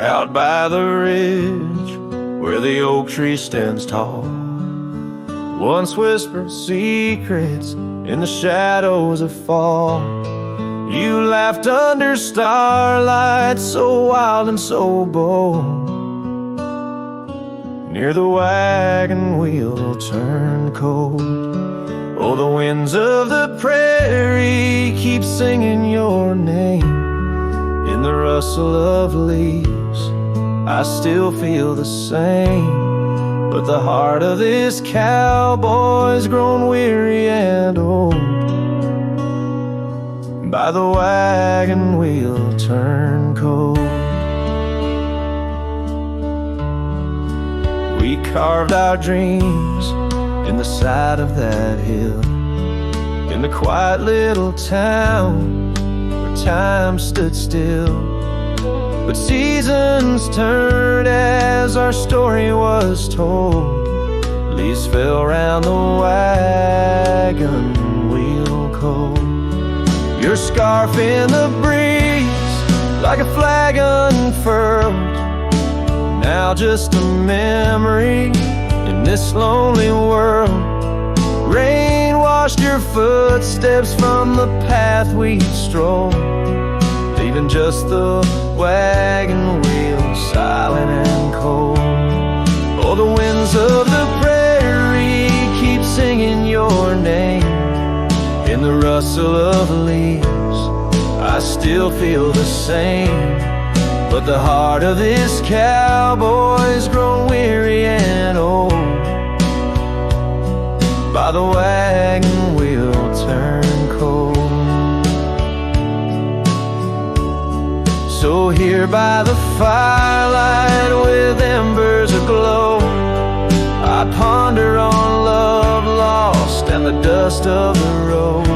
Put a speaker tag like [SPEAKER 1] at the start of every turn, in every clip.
[SPEAKER 1] out by the ridge where the oak tree stands tall. Once whispered secrets in the shadows of fall. You laughed under starlight, so wild and so bold. Near the wagon wheel turned cold. Oh, the winds of the prairie keep singing your name. In the rustle of leaves, I still feel the same. But the heart of this cowboy's grown weary and old. By the wagon wheel turned cold. We carved our dreams in the side of that hill, in the quiet little town where time stood still. But seasons turned as our story was told. Leaves fell round the wagon wheel cold. Your scarf in the breeze like a flag unfurled. Now just a memory in this lonely world. Rain washed your footsteps from the path we strolled, leaving just the wagon wheel silent and cold. Oh, the winds of the prairie keep singing your name. In the rustle of leaves, I still feel the same. But the heart of this cowboy's grown weary and old. By the wagon wheel turned cold. So here by the firelight with embers aglow, I ponder on love lost and the dust of the road.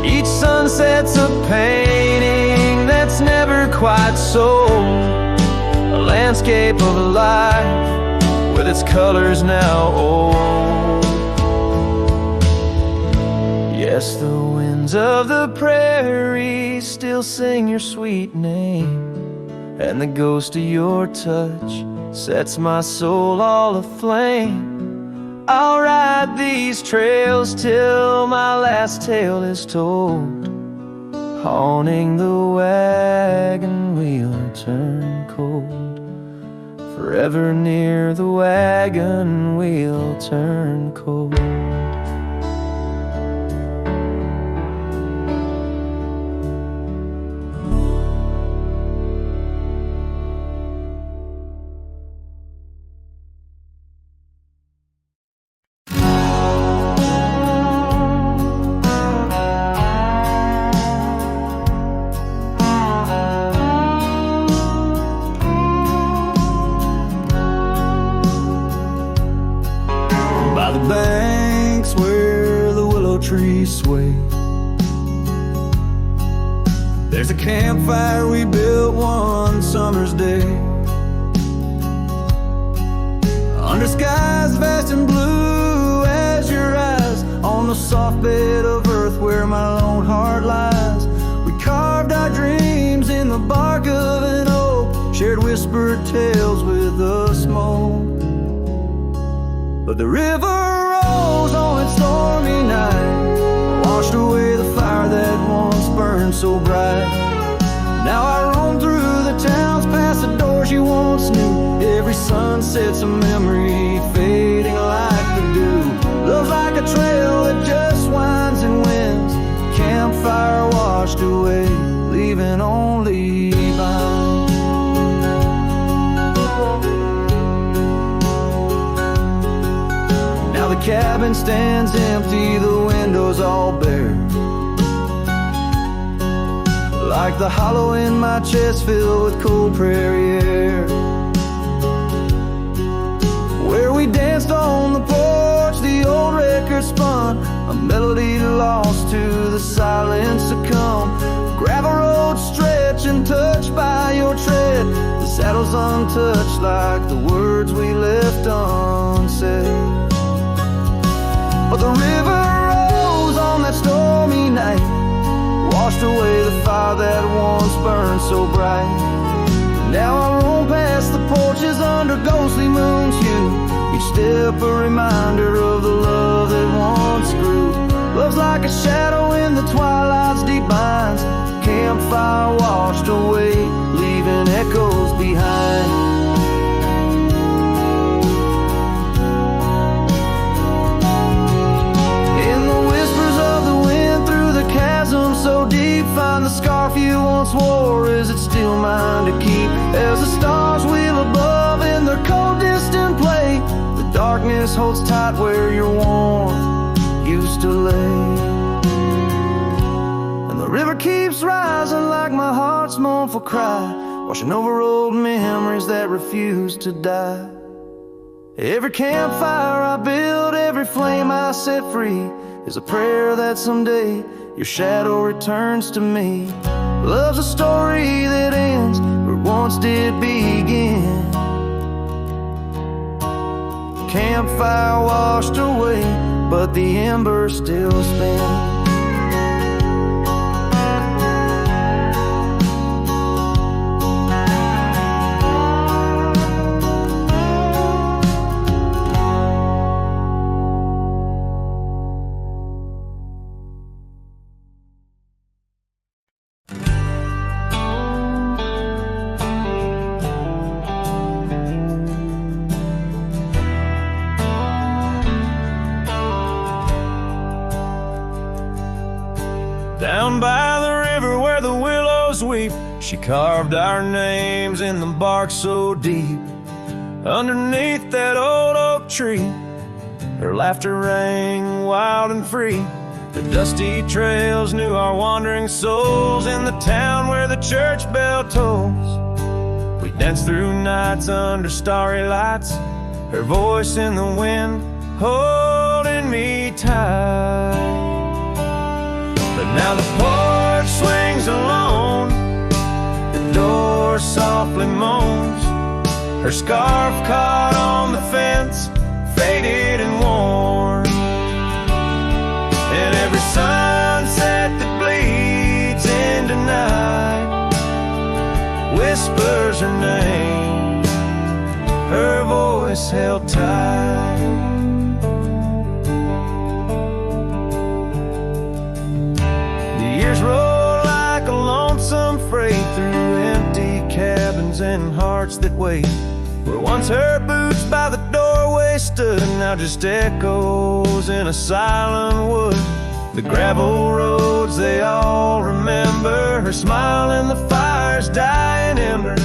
[SPEAKER 1] Each sunset's a painting that's never quite sold, a landscape of life with its colors now old. Yes, the winds of the prairie still sing your sweet name, and the ghost of your touch sets my soul all aflame. I'll ride these trails till my last tale is told, haunting the wagon wheel turned cold. Forever near the wagon wheel turned cold.
[SPEAKER 2] Banks where the willow trees sway, there's a campfire we built one summer's day, under skies vast and blue as your eyes, on the soft bed of earth where my lone heart lies. We carved our dreams in the bark of an oak, shared whispered tales with the smoke. But the river rose on its stormy night, washed away the fire that once burned so bright. Now I roam through the towns, past the doors you once knew. Every sunset's a memory fading like the dew. Love's like a trail that just winds and wins. Campfire washed away, leaving only vines. The cabin stands empty, the windows all bare, like the hollow in my chest filled with cold prairie air. Where we danced on the porch, the old record spun, a melody lost to the silence succumb. Gravel road stretch and touched by your tread, the saddle's untouched like the words we left unsaid. But the river rose on that stormy night, washed away the fire that once burned so bright. Now I roam watches under ghostly moon's hue. Each step a reminder of the love that once grew. Love's like a shadow in the twilight's deep binds. Campfire washed away, leaving echoes behind. In the whispers of the wind through the chasm so deep, find the scarf you once wore. Is it still mine to keep? As the stars wheel above in their cold distant play, the darkness holds tight where your warmth used to lay. And the river keeps rising like my heart's mournful cry, washing over old memories that refuse to die. Every campfire I build, every flame I set free, is a prayer that someday your shadow returns to me. Love's a story that ends where it once did begin. Campfire washed away, but the embers still spin.
[SPEAKER 1] Down by the river where the willows weep, she carved our names in the bark so deep. Underneath that old oak tree, her laughter rang wild and free. The dusty trails knew our wandering souls in the town where the church bell tolls. We danced through nights under starry lights, her voice in the wind holding me tight. But now the porch swings alone, the door softly moans. Her scarf caught on the fence, faded and worn. And every sunset that bleeds into night whispers her name, her voice held tight. Roll like a lonesome freight through empty cabins and hearts that wait. Where once her boots by the doorway stood, now just echoes in a silent wood. The gravel roads they all remember, her smile in the fire's dying ember.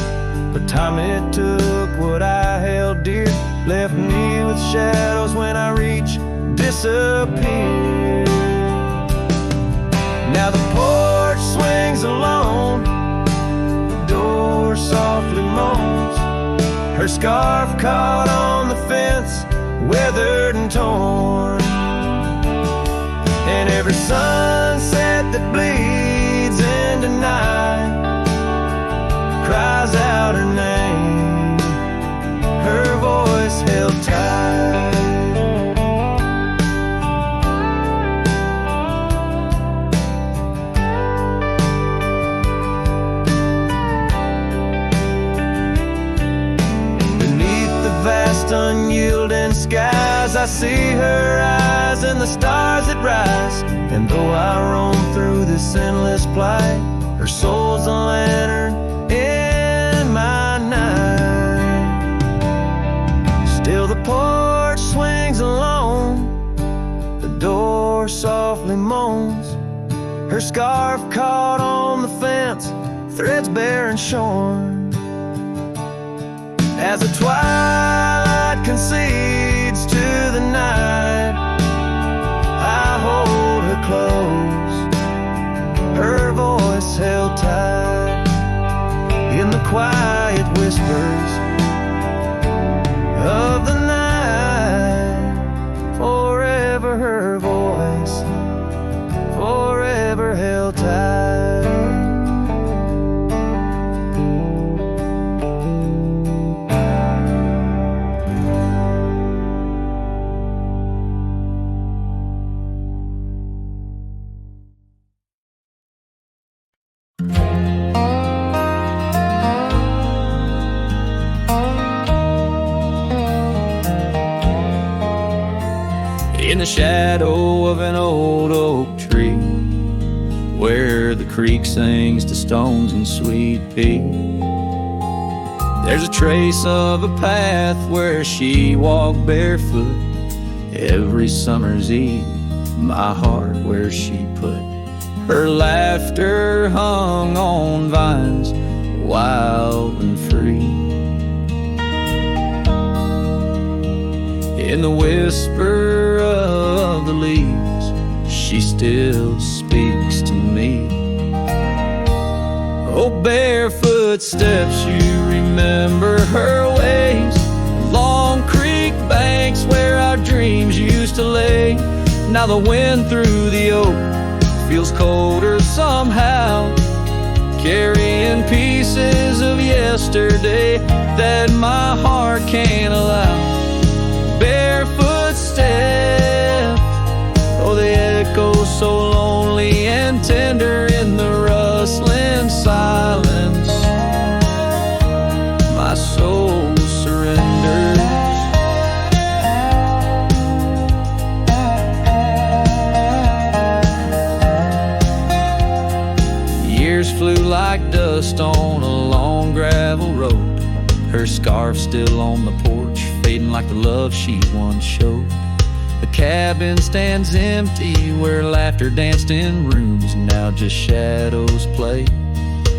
[SPEAKER 1] But time it took what I held dear, left me with shadows when I reach disappear. Now the porch swings alone, the door softly moans. Her scarf caught on the fence, weathered and torn. And every sunset that bleeds into night cries out her name, her voice held tight. Vast unyielding skies, I see her eyes and the stars that rise. And though I roam through this endless plight, her soul's a lantern in my night. Still the porch swings alone, the door softly moans. Her scarf caught on the fence, threads bare and shorn. As the twilight concedes to the night, I hold her close, her voice held tight. In the quiet whispers of the night, forever her voice, forever held tight. in the shadow of an old oak tree, where the creek sings to stones and sweet pea. There's a trace of a path where she walked barefoot every summer's eve, my heart where she put her laughter hung on vines, wild and free. In the whisper of the leaves, she still speaks to me. Oh, barefoot steps, you remember her ways, long creek banks where our dreams used to lay. Now the wind through the oak feels colder somehow, carrying pieces of yesterday that my heart can't allow. Barefoot step, oh, they echo so lonely and tender in the rustling silence. My soul surrenders. Years flew like dust on a long gravel road, her scarf still on the porch, fading like the love she once showed. The cabin stands empty where laughter danced in rooms, now just shadows play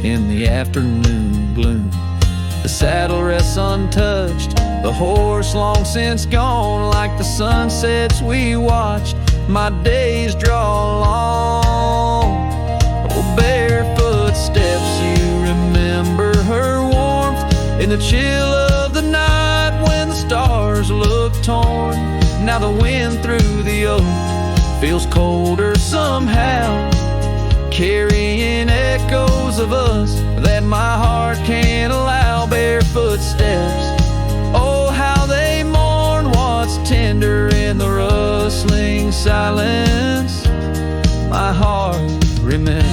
[SPEAKER 1] in the afternoon gloom. The saddle rests untouched, the horse long since gone, like the sunsets we watched, my days draw long. Oh, barefoot steps, you remember her warmth in the chill of the night when the stars look torn. Now the wind through the oak feels colder somehow, carrying echoes of us that my heart can't allow. Barefoot steps, oh, how they mourn what's tender in the rustling silence. My heart remembers.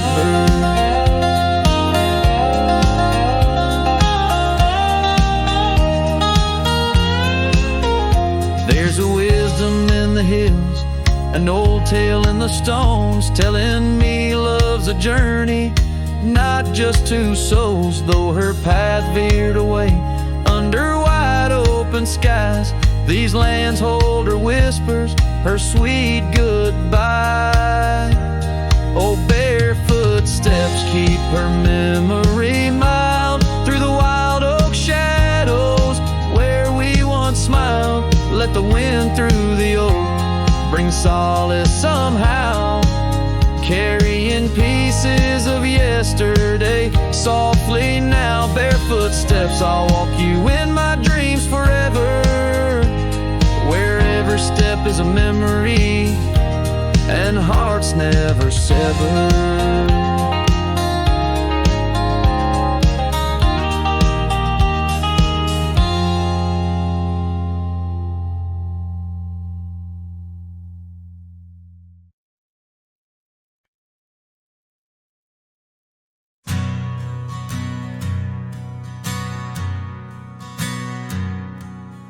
[SPEAKER 1] There's a wisdom in the hills, an old tale in the stones, telling me love's a journey, not just two souls. Though her path veered away under wide open skies, these lands hold her whispers, her sweet goodbye. Oh, barefoot steps keep her memory mild through the wild oak shadows where we once smiled. Let the wind through the oak bring solace somehow, carrying pieces of yesterday softly now. Barefoot steps, I'll walk you in my dreams forever, where every step is a memory and hearts never sever.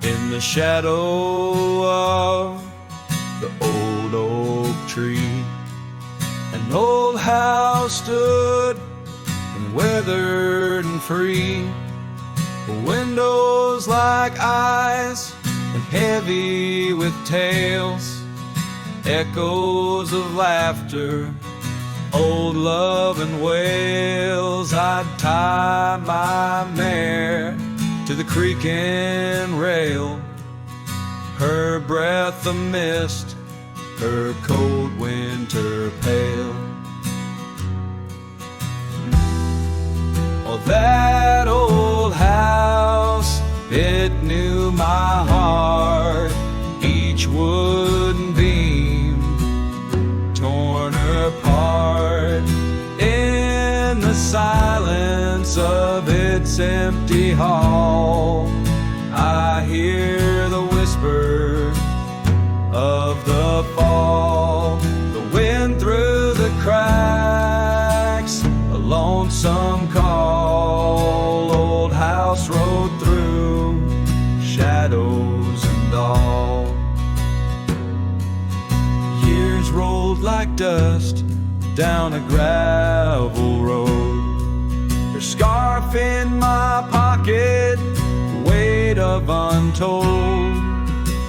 [SPEAKER 1] In the shadow of the old oak tree, an old house stood and weathered and free, windows like eyes and heavy with tales, echoes of laughter, old love and wails. I'd tie my mare to the creaking rail, her breath a mist, her cold winter pale. Oh, that old house, it knew my heart, each wooden beam torn apart. In the silence of its empty hall, I hear the whisper of the fall, the wind through the cracks, a lonesome call. Old house rode through shadows and all.
[SPEAKER 2] dust down a gravel road. Her scarf in my pocket, the weight of untold.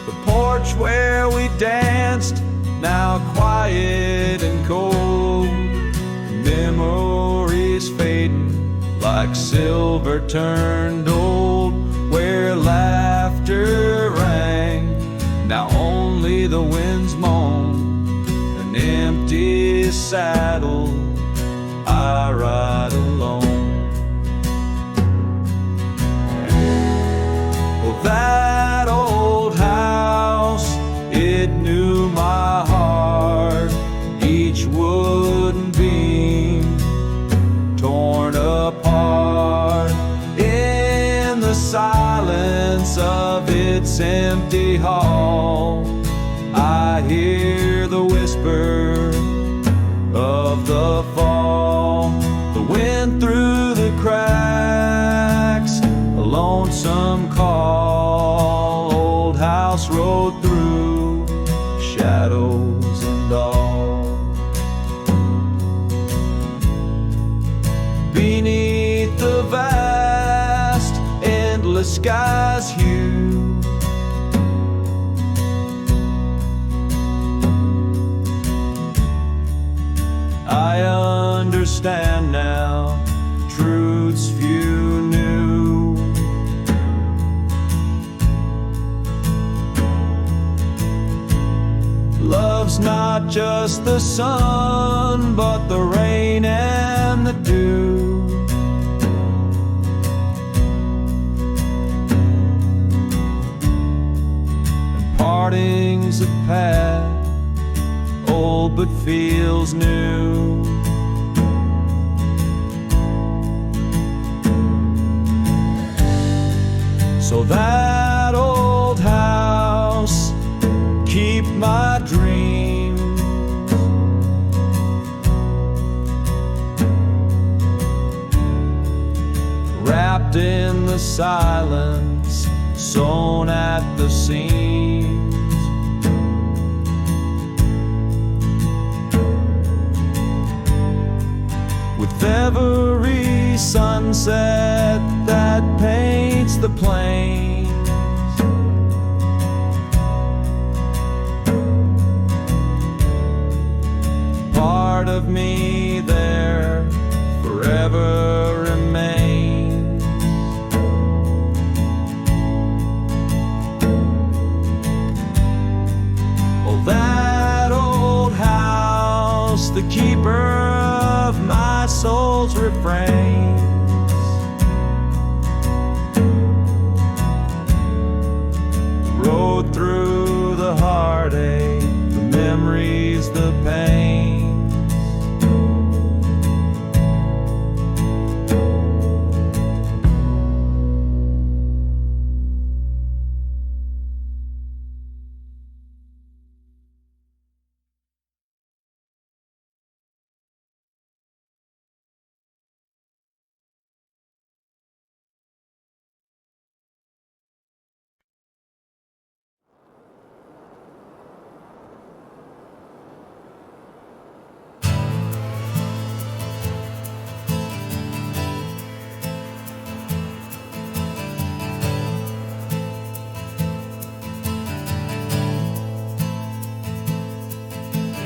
[SPEAKER 2] The porch where we danced, now quiet and cold. Memories fading like silver turned old. Where laughter rang, now only the winds moan. An empty saddle, I ride alone. Well, that old house, it knew my heart. Each wooden beam torn apart. In the silence of its empty hall, I hear the whisper of the fall. The wind through the cracks, a lonesome call. Old house road through shadows and all. Beneath the vast, endless sky's hue, I understand now truths few knew. Love's not just the sun, but the rain and the dew. And parting's a path, old but feels new. So that old house, keep my dreams. Wrapped in the silence, sewn at the seams. With every sunset that paints the plains, part of me there forever remains. Oh, that old house, the keeper of my soul's refrains. Rode through the heartache, the memories, the pains.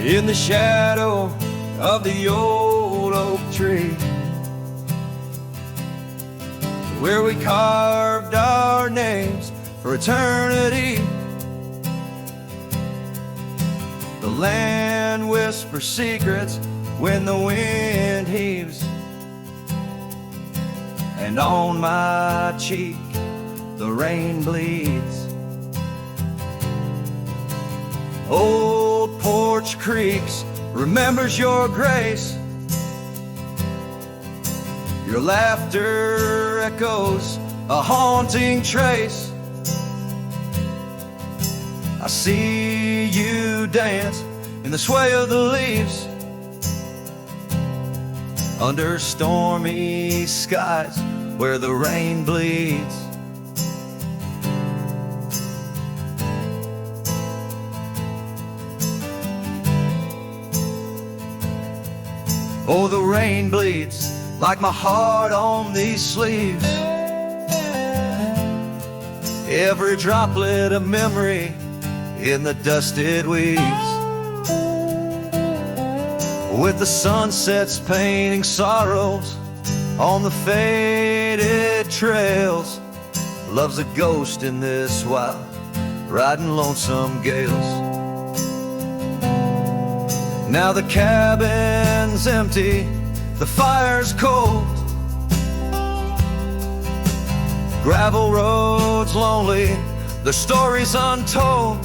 [SPEAKER 2] In the shadow of the old oak tree, where we carved our names for eternity, the land whispers secrets when the wind heaves, and on my cheek the rain bleeds. Old porch creaks, remembers your grace. Your laughter echoes, a haunting trace. I see you dance in the sway of the leaves, under stormy skies where the rain bleeds. Oh, the rain bleeds like my heart on these sleeves. Every droplet of memory in the dusted weeds. With the sunsets painting sorrows on the faded trails. Love's a ghost in this wild, riding lonesome gales. Now the cabin's empty, the fire's cold. Gravel roads lonely, the stories untold.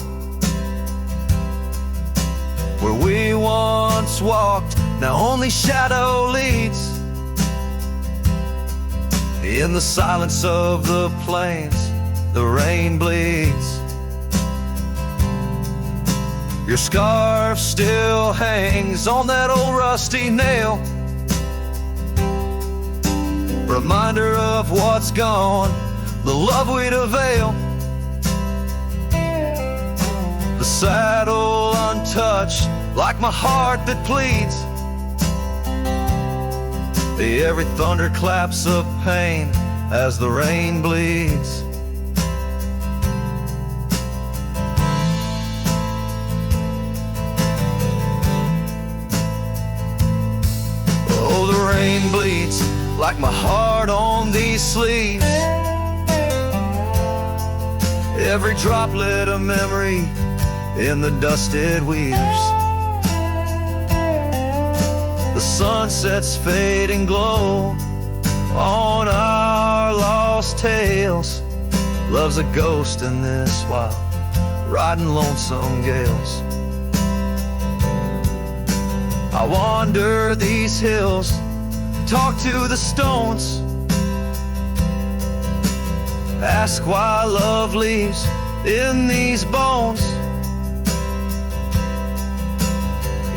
[SPEAKER 2] Where we once walked, now only shadow leads. In the silence of the plains, the rain bleeds. Your scarf still hangs on that old rusty nail. Reminder of what's gone, the love we'd avail. The saddle untouched, like my heart that pleads. Every thunder claps of pain as the rain bleeds. Oh, the rain bleeds like my heart on these sleeves. Every droplet of memory in the dusted weaves. The sunset's fading glow on our lost tales. Love's a ghost in this wild, riding lonesome gales. I wander these hills, talk to the stones, ask why love leaves in these bones.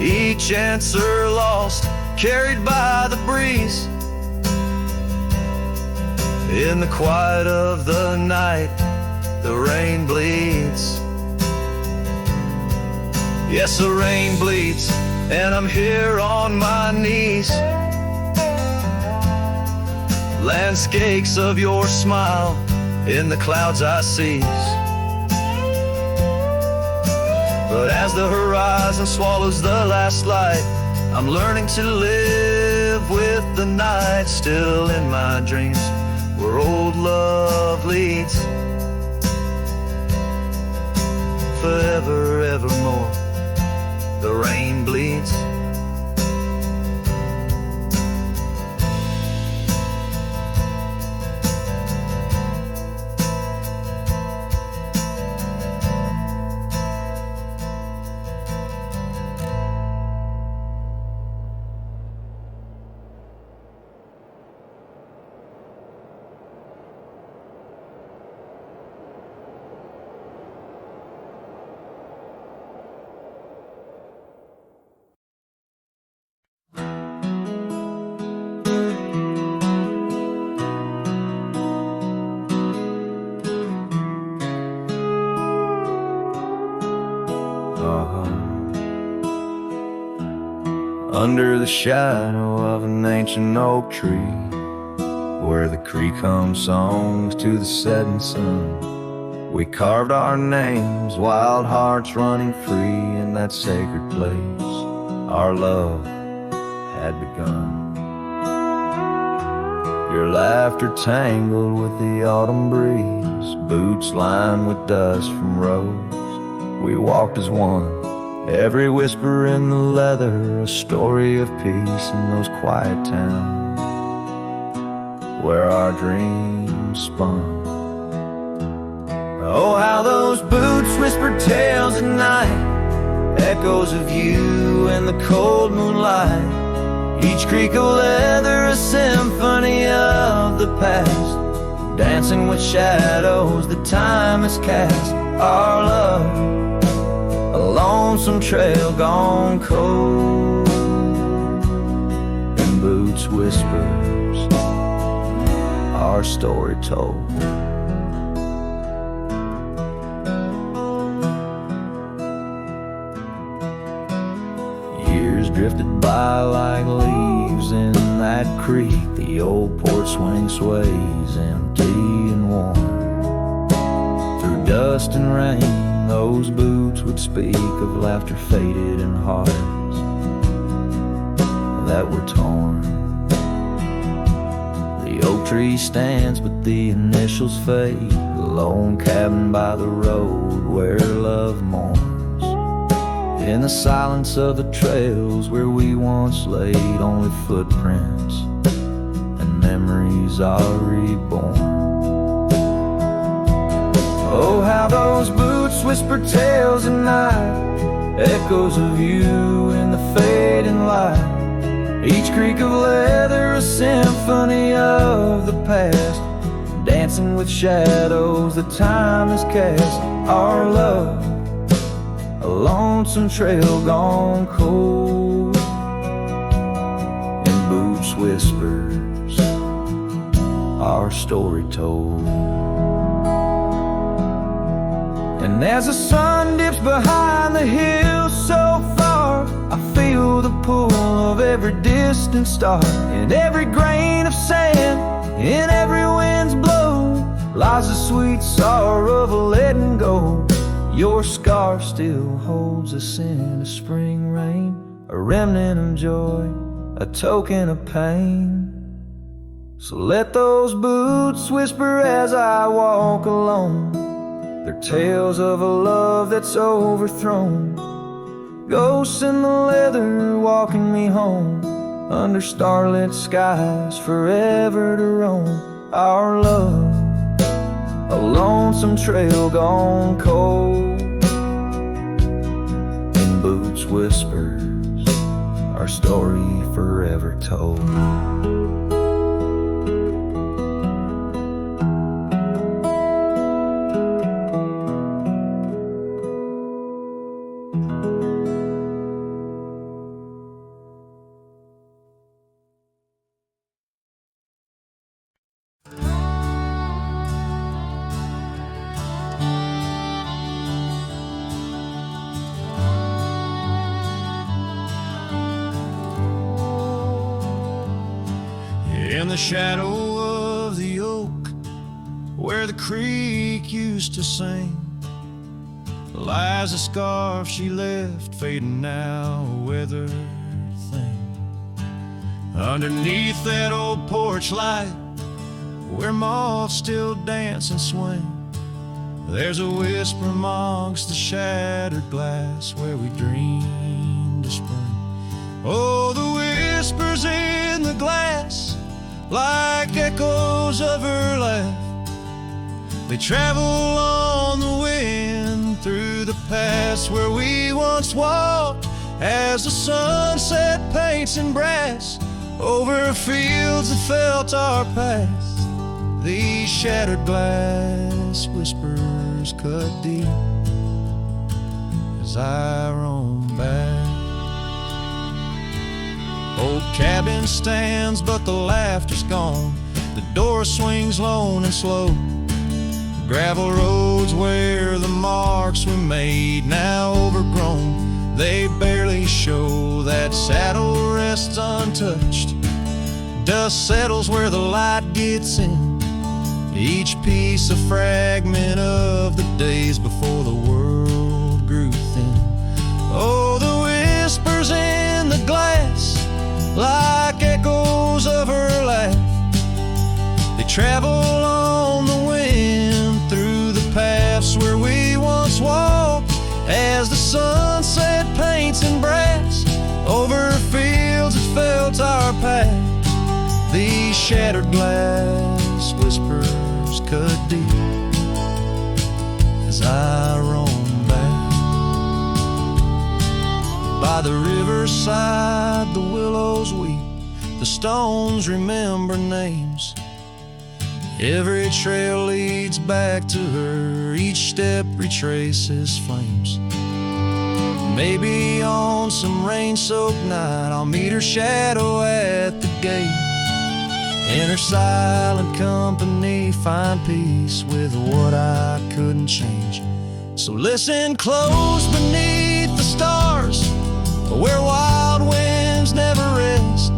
[SPEAKER 2] Each answer lost, carried by the breeze. In the quiet of the night, the rain bleeds. Yes, the rain bleeds, and I'm here on my knees. Landscapes of your smile in the clouds I seize. But as the horizon swallows the last light, I'm learning to live with the night. Still in my dreams, where old love leads. Forever, evermore, the rain bleeds. Under the shadow of an ancient oak tree, where the creek hums songs to the setting sun, we carved our names, wild hearts running free in that sacred place our love had begun. Your laughter tangled with the autumn breeze, boots lined with dust from roads. We walked as one, every whisper in the leather, a story of peace in those quiet towns where our dreams spun. Oh, how those boots whispered tales at night, echoes of you in the cold moonlight. Each creak of leather a symphony of the past, dancing with shadows that time has cast. Our love, a lonesome trail gone cold, and boots whispers, our story told. Years drifted by like leaves that creek, the old porch swing sways empty and warm. Through dust and rain, those boots would speak of laughter faded and hearts that were torn. The oak tree stands, but the initials fade. The lone cabin by the road where love mourns. In the silence of the trails where we once laid, only footprints and memories are reborn. Oh, how those boots whisper tales at night, echoes of you in the fading light. Each creak of leather a symphony of the past, dancing with shadows that time has cast. Our love, a lonesome trail gone cold, in boots whispers, our story told. And as the sun dips behind the hills so far, I feel the pull of every distant star. In every grain of sand, in every wind's blow, lies the sweet sorrow of a letting go. Your scarf still holds us in a spring rain, a remnant of joy, a token of pain. So let those boots whisper as I walk alone, they're tales of a love that's overthrown. Ghosts in the leather walking me home, under starlit skies forever to roam. Our love, a lonesome trail gone cold, in boots whispers, our story forever told.
[SPEAKER 1] In the shadow of the oak, where the creek used to sing, lies a scarf she left, fading now, a weathered thing. Underneath that old porch light, where moths still dance and swing, there's a whisper amongst the shattered glass, where we dreamed of spring. Oh, the whispers in the glass, like echoes of her laugh, they travel on the wind through the past where we once walked, as the sunset paints in brass over fields that felt our past. These shattered glass whispers cut deep as I roam back. Old cabin stands, but the laughter's gone. The door swings lone and slow. Gravel roads where the marks we made, now overgrown, they barely show. That saddle rests untouched. Dust settles where the light gets in. Each piece a fragment of the days before the world grew thin. Oh, the whispers in the glass, like echoes of her laugh, they travel on the wind through the paths where we once walked, as the sunset paints in brass over fields that felt our path. These shattered glass whispers cut deep as I roam back. By the riverside the willows weep, the stones remember names. Every trail leads back to her, each step retraces flames. Maybe on some rain-soaked night I'll meet her shadow at the gate. In her silent company find peace with what I couldn't change. So listen close beneath the stars, where wild winds never rest,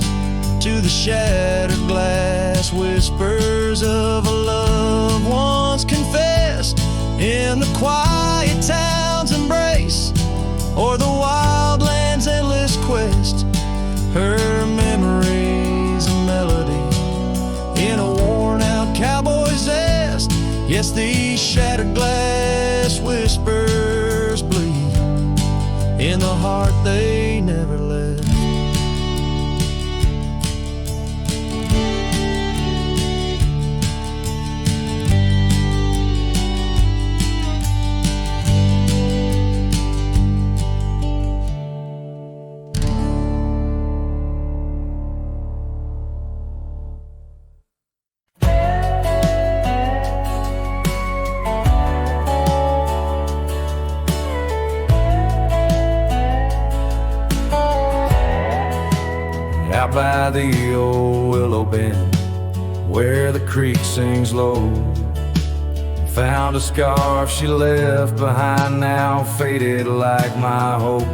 [SPEAKER 1] to the
[SPEAKER 2] shattered glass, whispers of a love once confessed in the quiet town's embrace, or the wildland's endless quest. Her memories a melody in a worn-out cowboy zest. Yes, these shattered glass whispers bleed in the heart they never left.
[SPEAKER 1] Out by the old willow bend, where the creek sings low, found a scarf she left behind, now faded like my hope.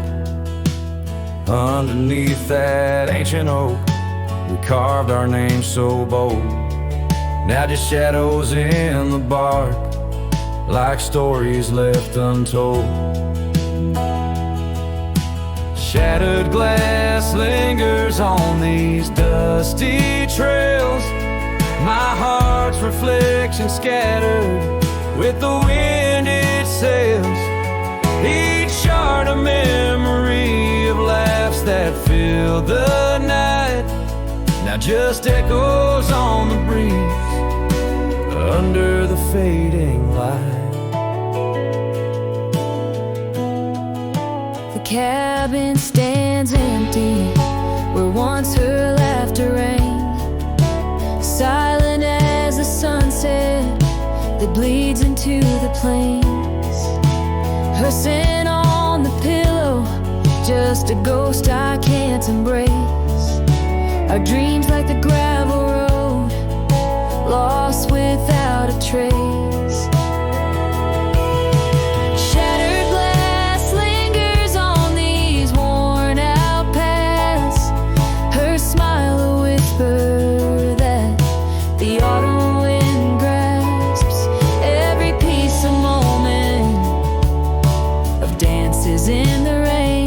[SPEAKER 1] Underneath that ancient oak, we carved our names so bold. Now just shadows in the bark, like stories left untold. Shattered glass lingers on these dusty trails, my heart's reflection scattered with the wind it sails. Each shard a memory of laughs that filled the night, now just echoes on the breeze under the fading light.
[SPEAKER 3] The cabin stands empty where once her laughter rang, silent as the sunset that bleeds into the plains. Her scent on the pillow, just a ghost I can't embrace. Our dreams like the gravel road, lost without a trace. Shattered glass lingers on these worn out paths, her smile a whisper that the autumn wind grasps. Every piece a moment of dances in the rain,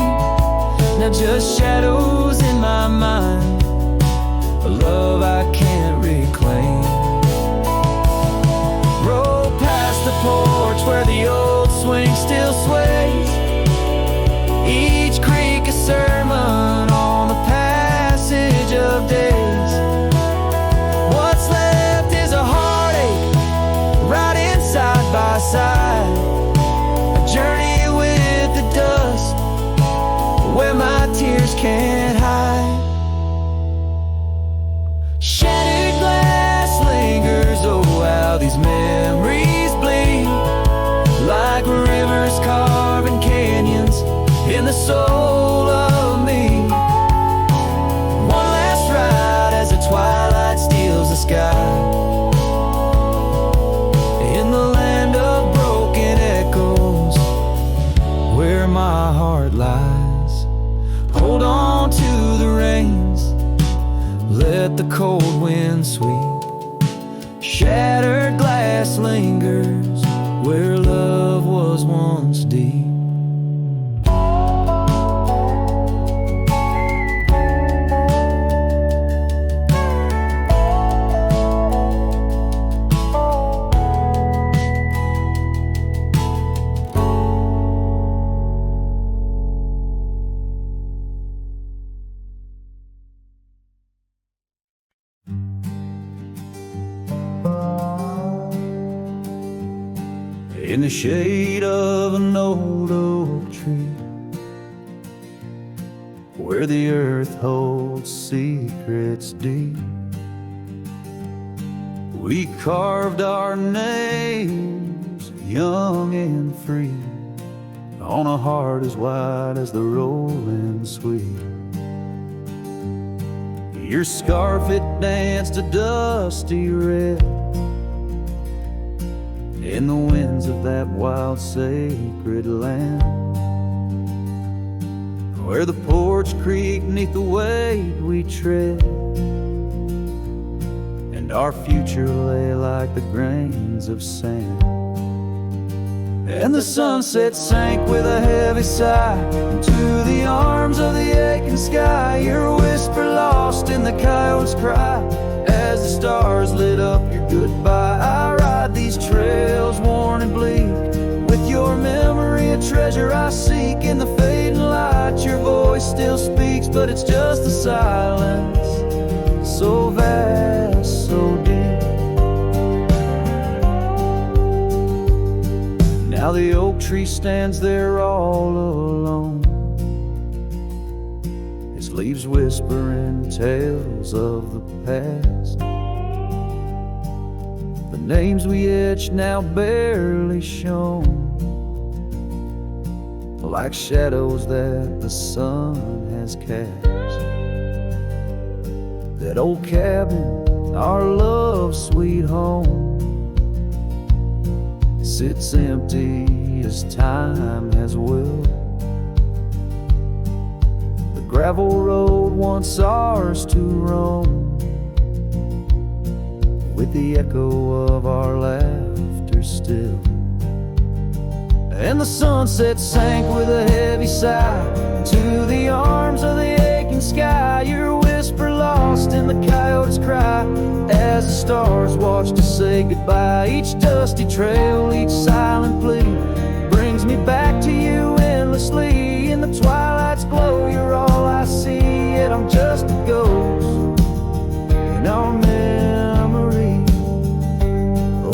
[SPEAKER 3] now just shadows in my mind, a love I can't reclaim. Roll past the porch where the old swing still sways, each creek a sermon on the passage of days. What's left is a heartache, riding side by side, a journey with the dust where my tears can't hide. Shattered glass lingers, oh how these memories bleed, like rivers carving canyons in the soul of me. One last ride as the twilight steals the sky, in the land of broken echoes where my heart lies. Hold on to the reins, let the cold wind sweep. Shattered glass lingers where love was once deep. In the shade of an old oak tree, where the earth holds secrets deep, we carved our names young and free on a heart as wide as the rolling sweep. Your scarf, it danced a dusty red in the winds of that wild sacred land, where the porch creaked neath the weight we tread
[SPEAKER 2] and our future lay like the grains of sand. And the sunset sank with a heavy sigh into the arms of the aching sky. Your whisper lost in the coyote's cry as the stars lit up your goodbye. I ride these trails worn and bleak, with your memory a treasure I seek. In the fading light your voice still speaks, but it's just the silence, so vast, so deep. Now the oak tree stands there all alone, its leaves whispering tales of the past. The names we etched now barely shown, like shadows that the sun has cast. That old cabin, our love's sweet home, sits empty as time has willed. The gravel road once ours to roam, with the echo of our laughter still. And the sunset sank with a heavy sigh to the arms of the aching sky. Your whisper lost in the coyote's cry as the stars watched us say goodbye. Each dusty trail, each silent plea brings me back to you endlessly. In the twilight's glow you're all I see, yet I'm just a ghost in our memory.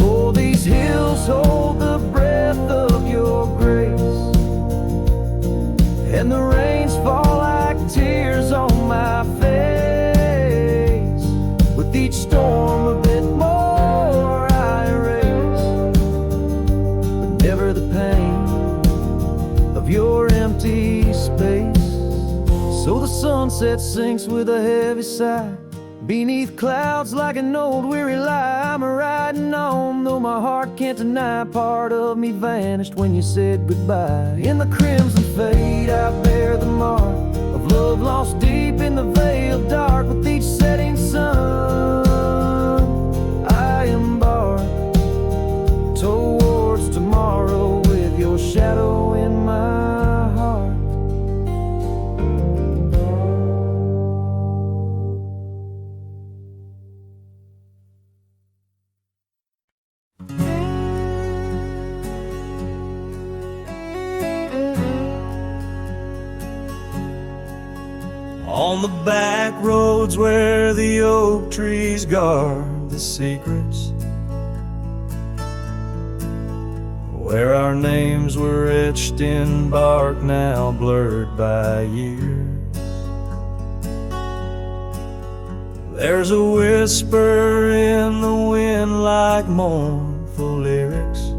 [SPEAKER 2] Oh, these hills hold the breath of your grace, and the rains fall like tears on my face. With each storm a bit more I erase, but never the pain of your empty space. So the sunset sinks with a heavy sigh beneath clouds like an old weary lie. I'm riding on, though my heart can't deny part of me vanished when you said goodbye. In the crimson fade I bear the mark of love lost deep in the veil dark. With each setting sun I embark towards tomorrow with your shadow in my heart.
[SPEAKER 1] On the back roads where the oak trees guard the secrets, where our names were etched in bark now blurred by years, there's a whisper in the wind like mournful lyrics,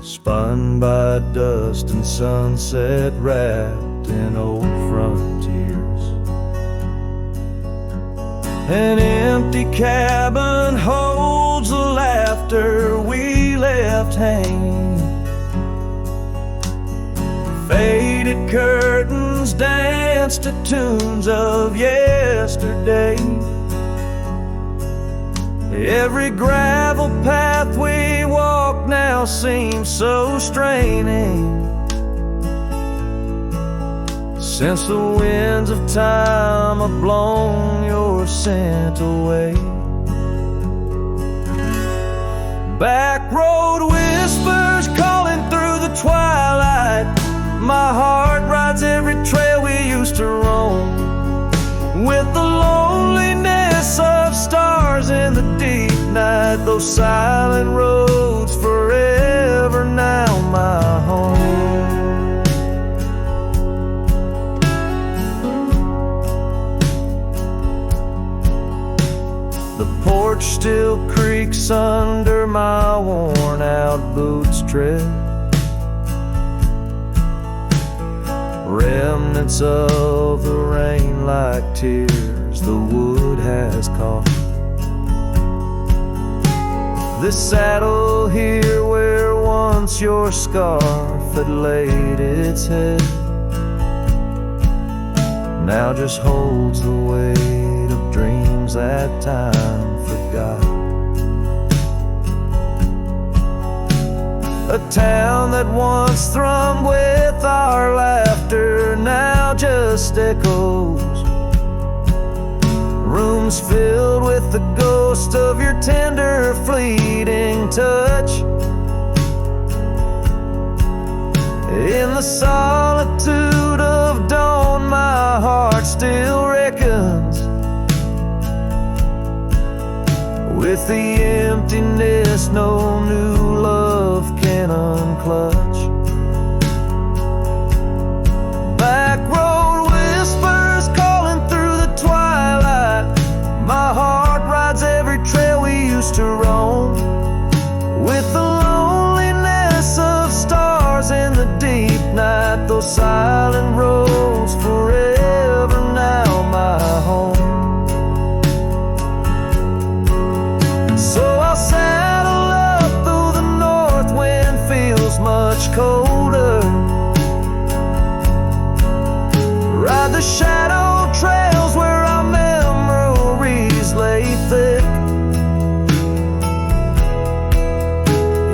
[SPEAKER 1] spun by dust and sunset wrapped in old frontiers. An empty cabin holds the laughter we left hanging. Faded curtains dance to tunes of yesterday. Every gravel path we walk now seems so straining, since the winds of time have blown your scent away. Back road whispers calling through the twilight. My heart rides every trail we used to roam, with the loneliness of stars in the deep night. Those silent roads forever now my home. The porch still creaks under my worn out boots tread, remnants of the rain like tears the wood has caught. This saddle here where once your scarf had laid its head now just holds the weight of dreams that time forgot. A town that once thrummed with our laughter now just echoes. Rooms filled with the ghost of your tender, fleeting touch. In the solitude of dawn, my heart still reckons with the emptiness no new love can unclutch. Back road whispers calling through the twilight. My heart rides every trail we used to roam, with the loneliness of stars in the deep night. Those silent roads forever now my home. So I'll saddle up though the north wind feels much colder. Ride the shadow trails where our memories lay thick.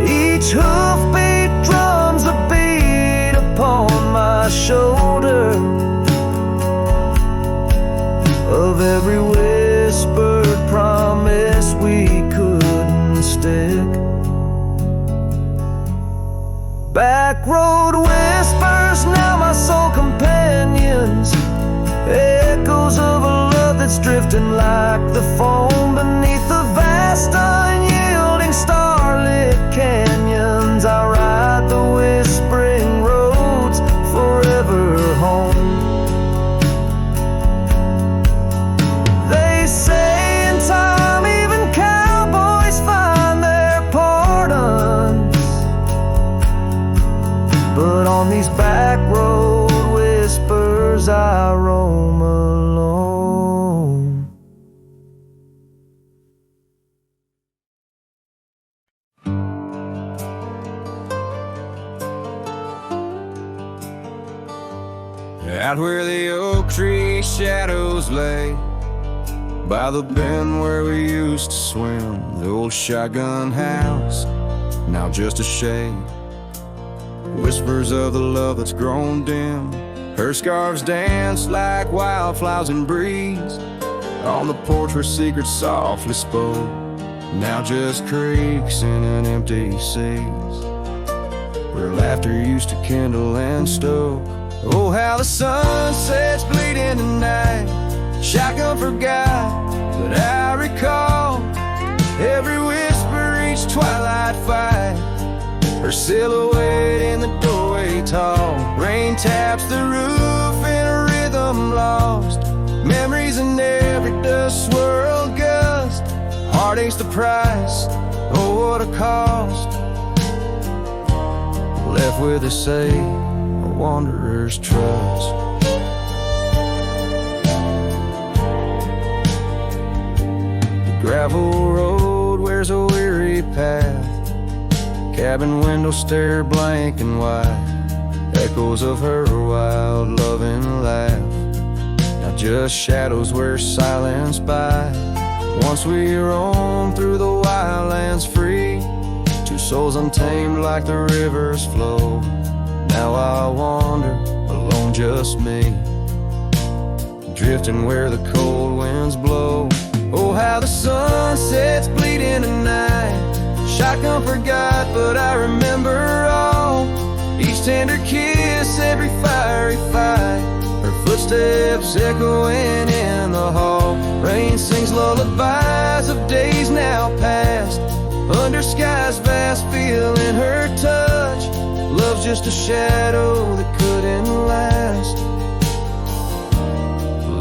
[SPEAKER 1] Each hoofbeat drums a beat upon my shoulder of every whispered promise we couldn't stick. Back road whispers, now my soul companions, echoes of a love that's drifting like the foam beneath the vast unyielding starlit canyons. I ride the whispering roads forever home. They say in time even cowboys find their pardons, but on these back road whispers I roam alone.
[SPEAKER 2] Out where the oak tree shadows lay, by the bend where we used to swim, the old shotgun house, now just a shade. Whispers of the love that's grown dim. Her scarves dance like wildflowers in breeze. On the porch where secrets softly spoke, now just creaks in an empty seas, where laughter used to kindle and stoke. Oh, how the sunsets bleed into night. Shotgun forgot, but I recall every whisper, each twilight fight. Her silhouette in the doorway tall. Rain taps the roof in a rhythm lost. Memories in every dust swirled gust. Heartache's the price, oh what a cost. Left with a say, a wanderer's trust. The gravel road wears a weary path. Cabin window stare blank and white. Echoes of her wild loving laugh, now just shadows where silence by. Once we roamed through the wildlands free, two souls untamed like the river's flow. Now I wander alone, just me, drifting where the cold winds blow. Oh, how the sunsets bleed into night. Shotgun forgot, but I remember all. Each tender kiss, every fiery fight. Her footsteps echoing in the hall. Rain sings lullabies of days now past. Under skies vast, feeling her touch. Love's just a shadow that couldn't last.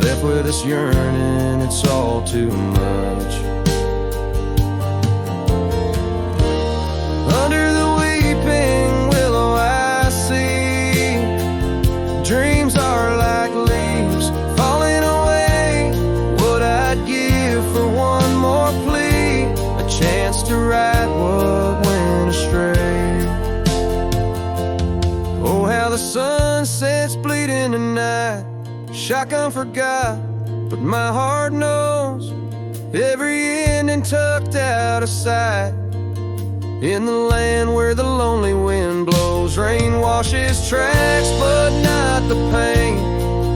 [SPEAKER 2] Left with this yearning, it's all too much. Under the weeping willow I see dreams are like leaves falling away. What I'd give for one more plea, a chance to right what went astray. Oh, how the sun sets bleeding tonight. Shotgun forgot,
[SPEAKER 1] but my heart knows every ending tucked out of sight. In the land where the lonely wind blows, rain washes tracks, but not the pain.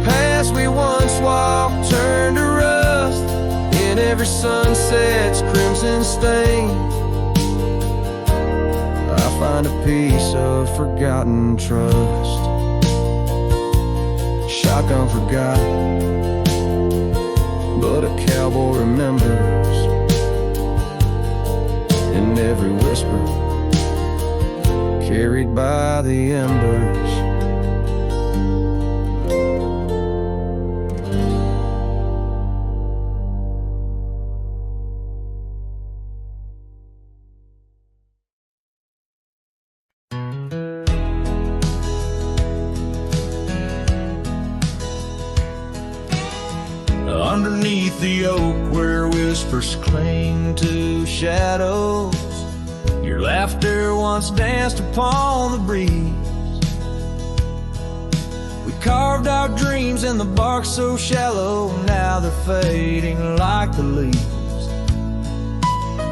[SPEAKER 1] Past we once walked turned to rust, in every sunset's crimson stain. I find a piece of forgotten trust. Shotgun forgot, but a cowboy remembers. In every whisper carried by the embers.
[SPEAKER 2] Underneath the oak where whispers cling to shadows, your laughter once danced upon the breeze. We carved our dreams in the bark so shallow, now they're fading like the leaves.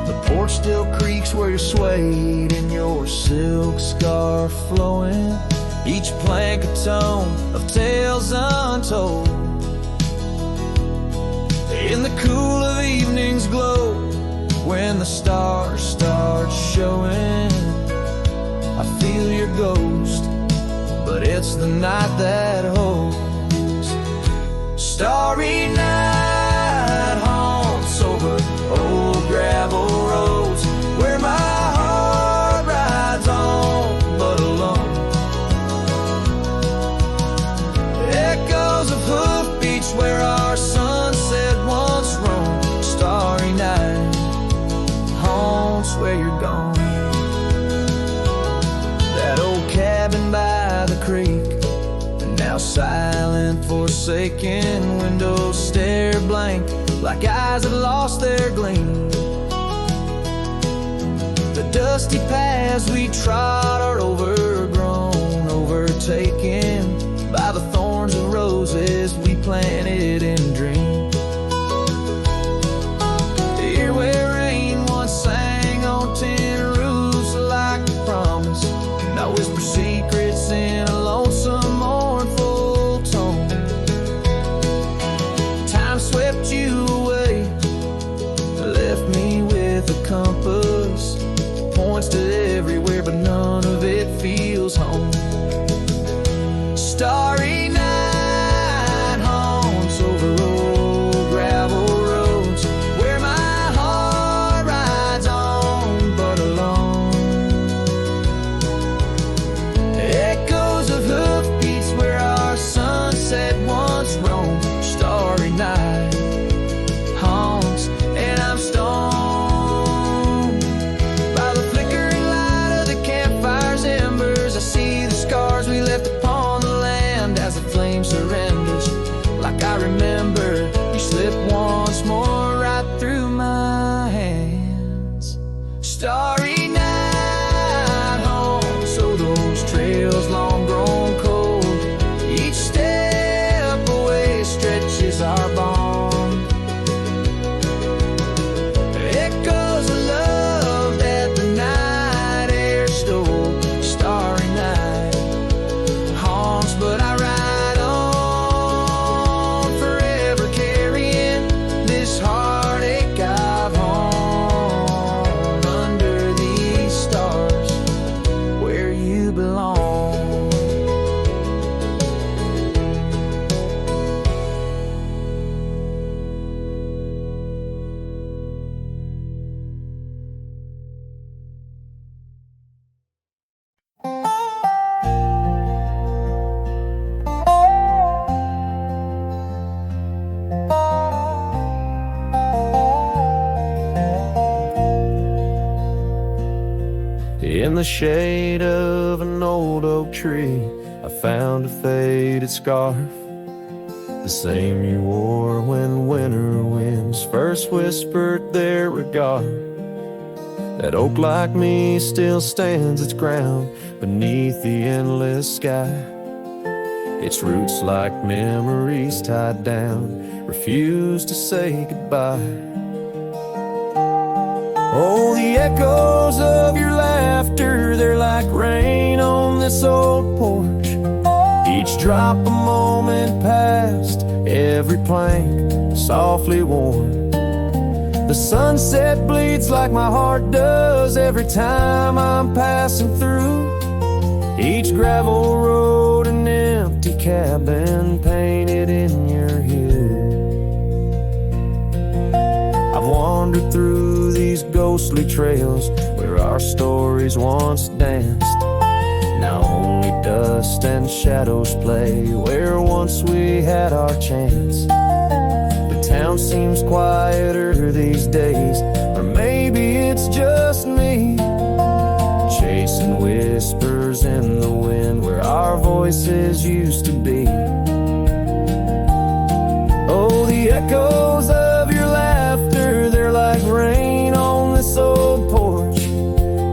[SPEAKER 2] The porch still creaks where you swayed in your silk scarf flowing, each plank a tone of tales untold. In the cool of evening's glow, when the stars start showing, I feel your ghost, but it's the night that holds. Starry night haunts over old gravel roads, where my heart rides on but alone. Echoes of hoofbeats where our sunset once roamed. Starry night haunts where you're gone. That old cabin by the creek, and now silent, forsaken, windows stare blank like eyes that lost their gleam. The dusty paths we trod are overgrown, overtaken by the thorns and roses we planted in dreams. Here where rain once sang on tin roofs like a promise, now whisper secrets in a lonesome mournful tone. Time swept you away, left me with a compass, points to everywhere but none of it feels home. Starry night haunts over old gravel roads, where my heart rides on but alone. Echoes of hoofbeats where our sunset once roamed. Starry night haunts, and I'm stoned by the flickering light of the campfire's embers. I see the scars we left upon the land as the flame surrenders. Like I remember, you slip once more right through my hands. Starry night haunts, so those trails long grown cold, each step away stretches our bond. Echoes of love that the night air stole. Starry night haunts, but I ride on, forever carrying this heartache I've hung under these stars where you belong.
[SPEAKER 1] In the shade of an old oak tree, I found a faded scarf, the same you wore when winter winds first whispered their regard. That oak like me still stands its ground beneath the endless sky. its roots like memories tied down, refuse to say goodbye. Oh, the echoes of your laughter, they're like rain on this old porch. Each drop a moment past, every plank softly worn. The sunset bleeds like my heart does every time I'm passing through. Each gravel road, an empty cabin painted in your hue. I've wandered through these ghostly trails where our stories once danced. Now only dust and shadows play where once we had our chance. The town seems quieter these days, or maybe it's just me, chasing whispers in the wind where our voices used to be. Oh, the echoes of your laughter, they're like rain on this old porch.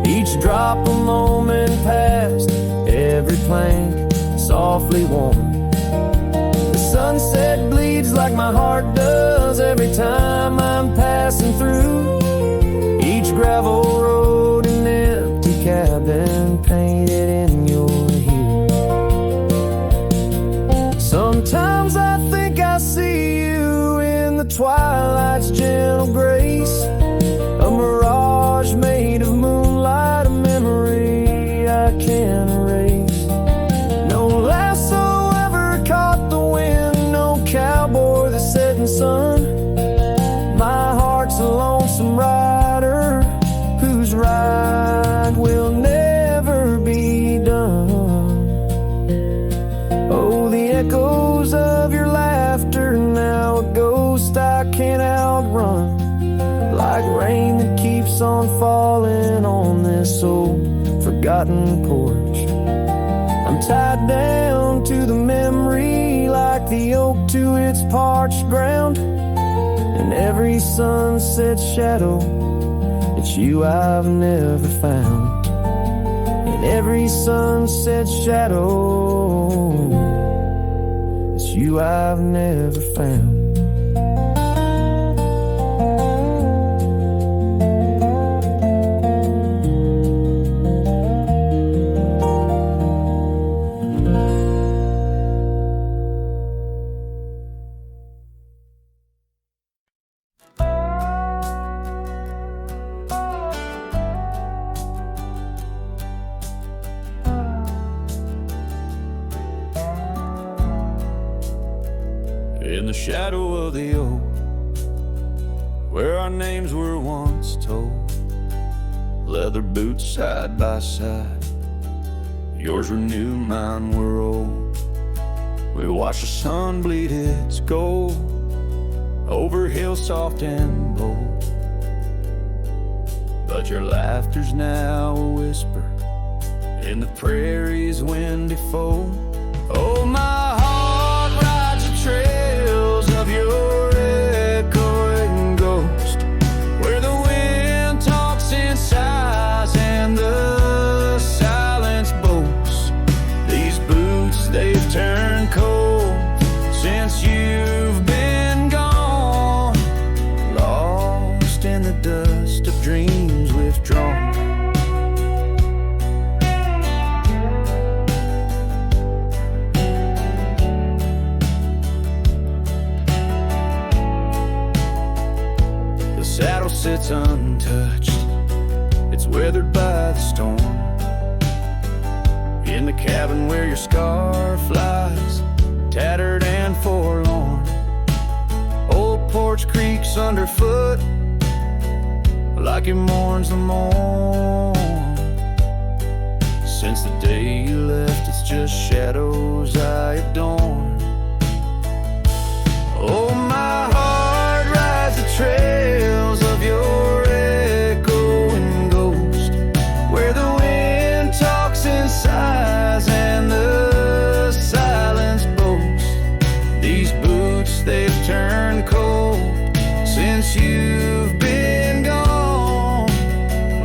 [SPEAKER 1] Each drop a moment past, every plank softly worn. The sunset bleeds like my heart does every time I'm passing through. Each gravel road, an empty cabin painted in your hue. Sometimes I think I see you in the twilight's gentle grace, a mirage made of moonlight, a memory I can't erase. No lasso ever caught the wind, no cowboy the setting sun. My heart's a lonesome rider whose ride will never be done. Oh, the echoes of your laughter, now a ghost I can't outrun, like rain that keeps on falling on this old forgotten porch. I'm tied down to the memory like the oak to its parched ground. In every sunset shadow, it's you I've never found. In every sunset shadow, it's you I've never found. In the shadow of the oak, where our names were once told, leather boots side by side, yours were new, mine were old. We watched the sun bleed its gold over hills soft and bold, but your laughter's now a whisper in the prairie's windy fold. Oh, my heart rides the trails of your echoing ghost, where the wind talks in sighs and the silence boasts. These boots, they've turned cold since you've been gone, lost in the dust of dreams withdrawn. Saddle sits untouched, it's weathered by the storm. In the cabin where your scarf lies, tattered and forlorn, old porch creaks underfoot like it mourns the morn. Since the day you left, it's just shadows I adorn. Oh, my heart rides the trails of your echoing ghost, where the wind talks in sighs and the silence boasts. These boots, they've turned cold since you've been gone,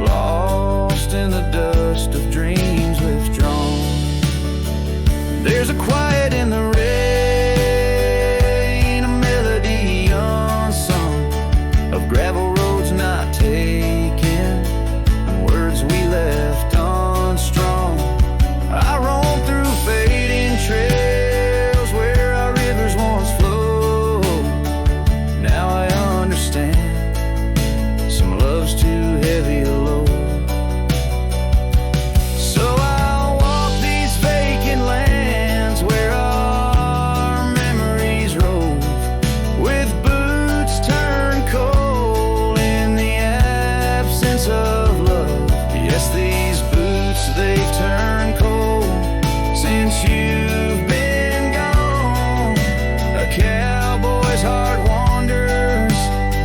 [SPEAKER 1] lost in the dust of dreams withdrawn. There's a quiet in the
[SPEAKER 2] was too heavy a load. So I'll walk these vacant lands where our memories rove, with boots turned cold in the absence of love. Yes, these boots, they've turned cold since you've been gone. A cowboy's heart wanders,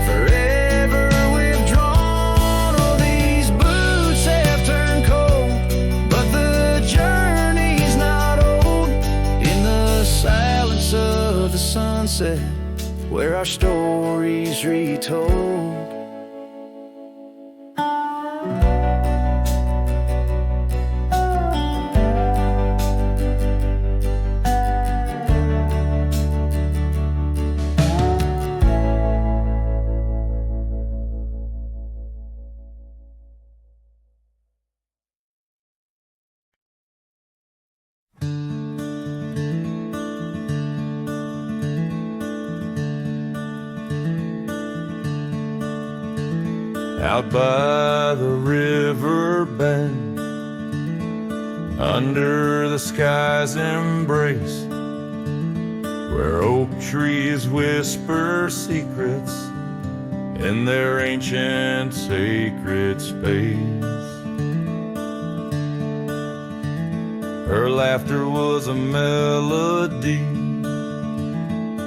[SPEAKER 2] forever withdrawn. Oh, these boots have turned cold, but the journey's not old. In the silence of the sunset, where our stories retold.
[SPEAKER 1] Out by the river bend, under the sky's embrace, where oak trees whisper secrets in their ancient sacred space. Her laughter was a melody,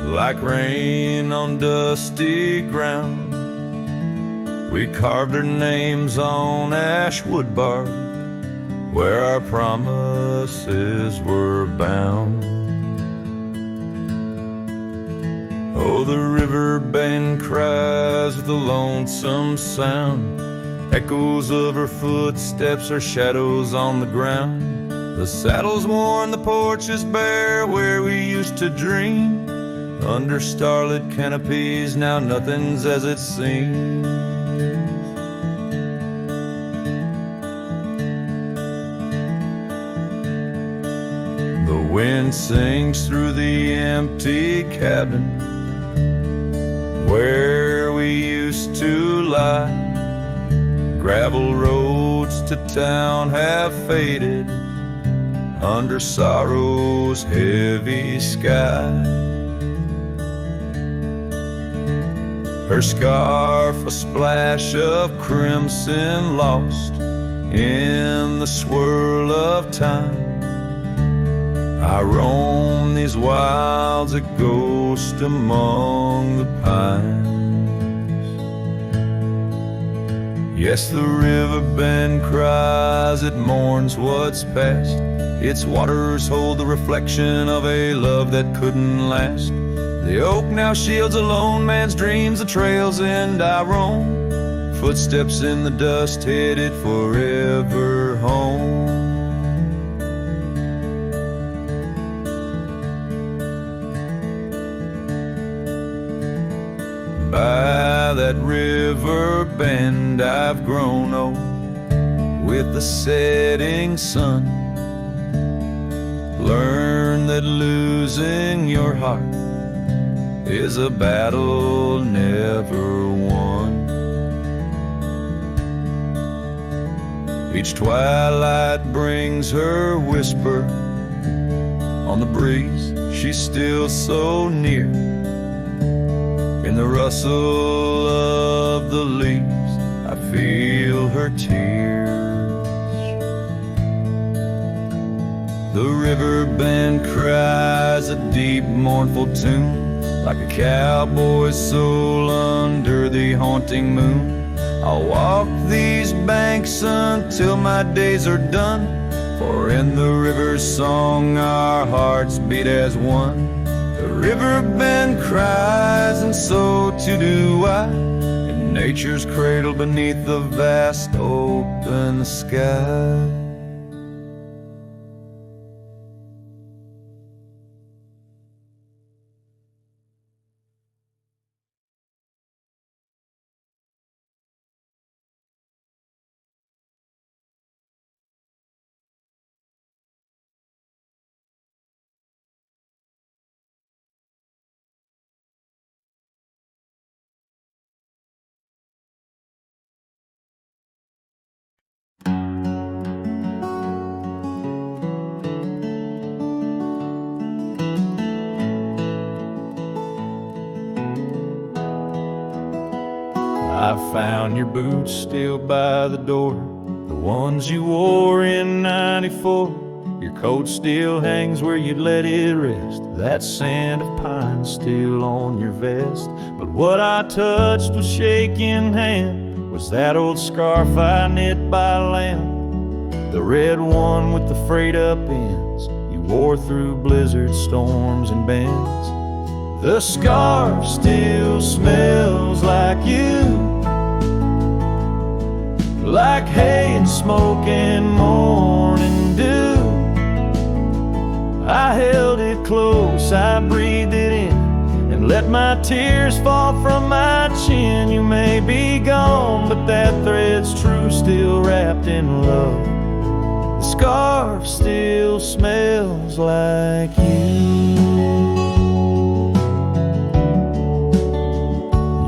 [SPEAKER 1] like rain on dusty ground. We carved our names on ash wood bark, where our promises were bound. Oh, the river bend cries with a lonesome sound, echoes of her footsteps, her shadows on the ground. The saddle's worn, the porch is bare, where we used to dream. Under starlit canopies, now nothing's as it seems. The wind sings through the empty cabin, where we used to lie. Gravel roads to town have faded under sorrow's heavy sky. Her scarf a splash of crimson lost in the swirl of time. I roam these wilds, a ghost among the pines. Yes, the river bend cries, it mourns what's past. Its waters hold the reflection of a love that couldn't last. The oak now shields a lone man's dreams, the trail's end I roam. Footsteps in the dust headed forever home. By that river bend I've grown old with the setting sun. Learn that losing your heart is a battle never won. Each twilight brings her whisper on the breeze. She's still so near. In the rustle of the leaves, I feel her tears. The river bend cries a deep, mournful tune, like a cowboy's soul under the haunting moon. I'll walk these banks until my days are done, for in the river's song our hearts beat as one. The river bend cries, and so too do I, in nature's cradle beneath the vast open sky. I found your boots still by the door, the ones you wore in '94. Your coat still hangs where you'd let it rest, that scent of pine still on your vest. But what I touched with shaking hand was that old scarf I knit by lamb, the red one with the frayed up ends you wore through blizzard storms and bends. The scarf still smells like you, like hay and smoke and morning dew. I held it close, I breathed it in, and let my tears fall from my chin. You may be gone, but that thread's true, still wrapped in love. The scarf still smells like you.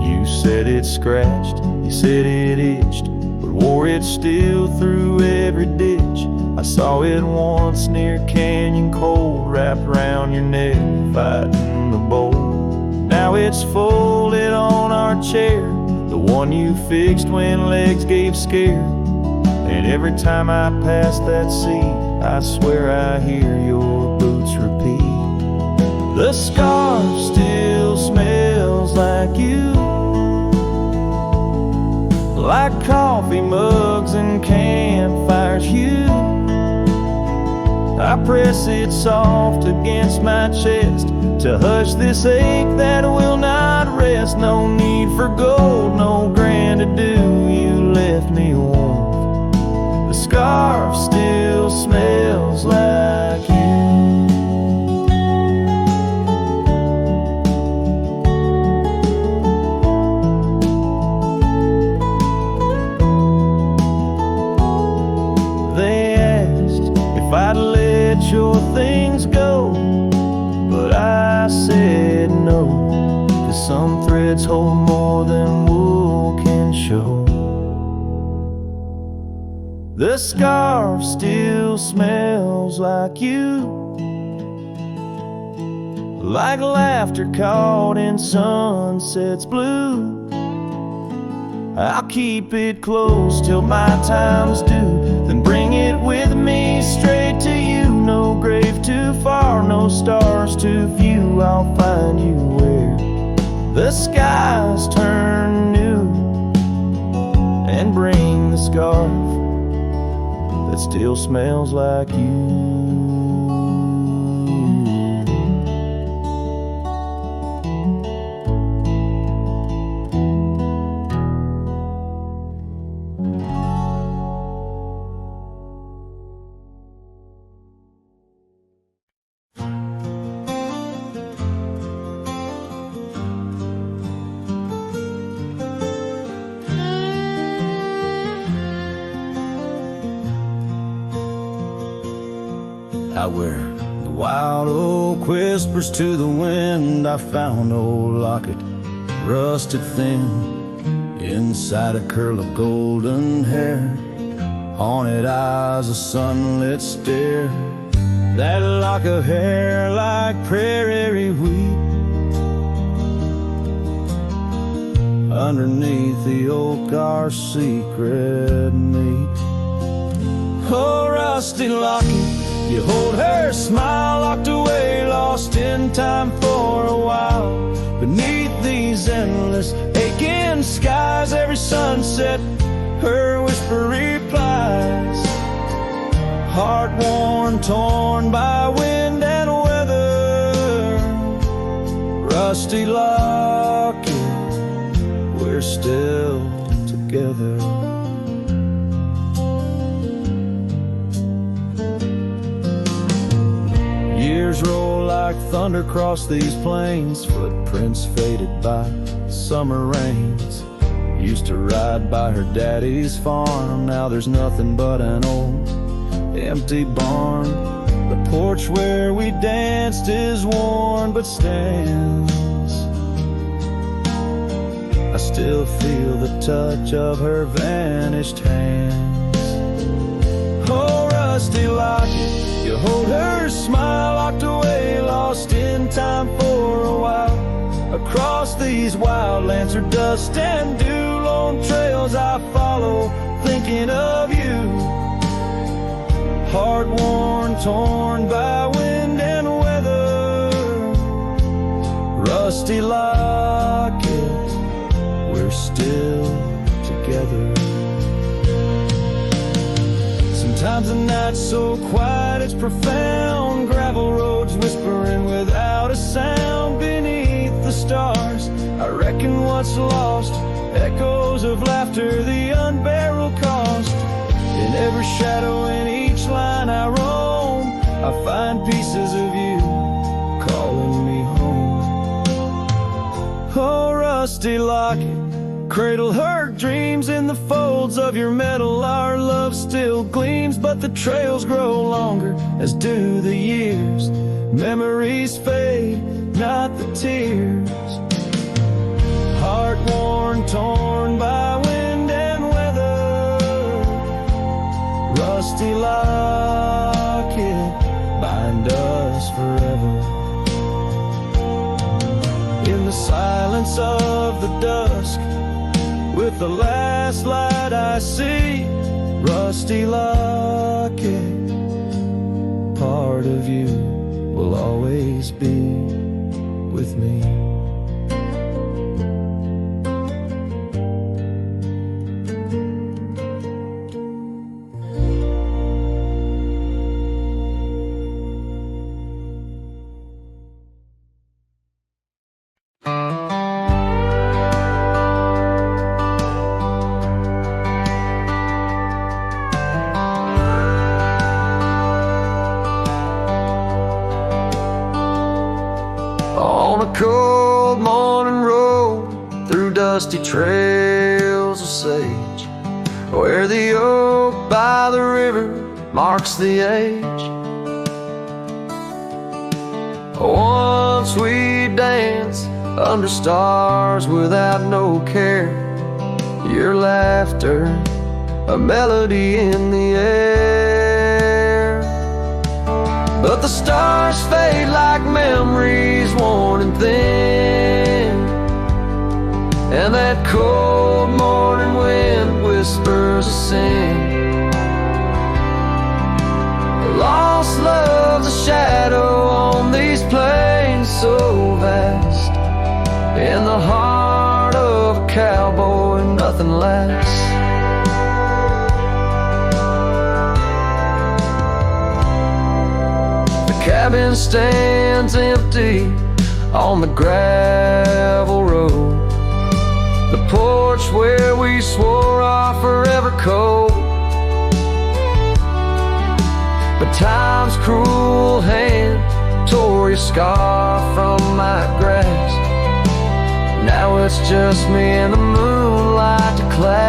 [SPEAKER 1] You said it scratched, you said it itched, but wore it still through every ditch. I saw it once near Canyon Cold, wrapped round your neck, fighting the bolt. Now it's folded on our chair, the one you fixed when legs gave scare. And every time I pass that seat, I swear I hear your boots repeat. The scarf still smells like you, like coffee mugs and campfires hue. I press it soft against my chest to hush this ache that will not rest. No need for gold, no grand ado, you left me warm. The scarf still smells like you. They asked if I'd let your things go, but I said no, 'cause some threads hold more than wool can show. The scarf still smells like you, like laughter caught in sunset's blue. I'll keep it close till my time's due, then bring it with me straight to you. No grave too far, no stars too few. I'll find you where the skies turn new, and bring the scarf that still smells like you. I wear the wild oak whispers to the wind. I found old locket, rusted thin, inside a curl of golden hair, haunted eyes, a sunlit stare. That lock of hair like prairie wheat, underneath the oak our secret meet. Oh, rusty locket, you hold her smile, locked away, lost in time for a while. Beneath these endless aching skies, every sunset her whisper replies. Heart worn, torn by wind and weather, rusty locket, we're still together. Years roll like thunder across these plains, footprints faded by summer rains. Used to ride by her daddy's farm, now there's nothing but an old empty barn. The porch where we danced is worn but stands. I still feel the touch of her vanished hands. Oh, rusty locket, you hold her smile, locked away, lost in time for a while. Across these wild lands, her dust and dew, Lord, lone trails I follow, thinking of you. Heart worn, torn by wind and weather. Rusty locket, we're still together. Sometimes the night's so quiet it's profound. Gravel roads whispering without a sound beneath the stars. I reckon what's lost, echoes of laughter, the unbearable cost. In every shadow, in each line I roam, I find pieces of you calling me home. Oh, rusty locket, cradle hurt dreams in the folds of your metal. Our love still gleams, but the trails grow longer, as do the years. Memories fade, not the tears. Heart worn, torn by wind and weather. Rusty locket, bind us forever. In the silence of the dusk, with the last light I see, rusty locket, part of you will always be with me. Cold morning road through dusty trails of sage, where the oak by the river marks the age. Once we danced under stars without no care, your laughter a melody in the air. But the stars fade like memories worn and thin, and that cold morning wind whispers a sin. Lost love's a shadow on these plains so vast. In the heart of a cowboy, nothing lasts. Cabin stands empty on the gravel road, the porch where we swore our forever code. But time's cruel hand tore your scar from my grasp. Now it's just me and the moonlight to clasp.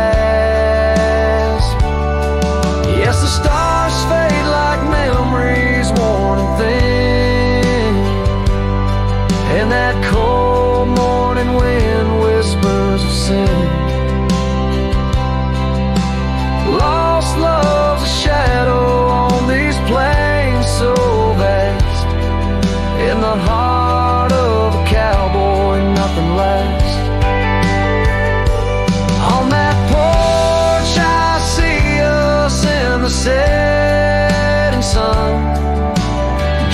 [SPEAKER 1] Yes, the stars fade like memories worn and thin, and that cold morning wind whispers of sin. Lost love's a shadow on these plains so vast. In the heart of a cowboy, nothing lasts. On that porch I see us in the setting sun.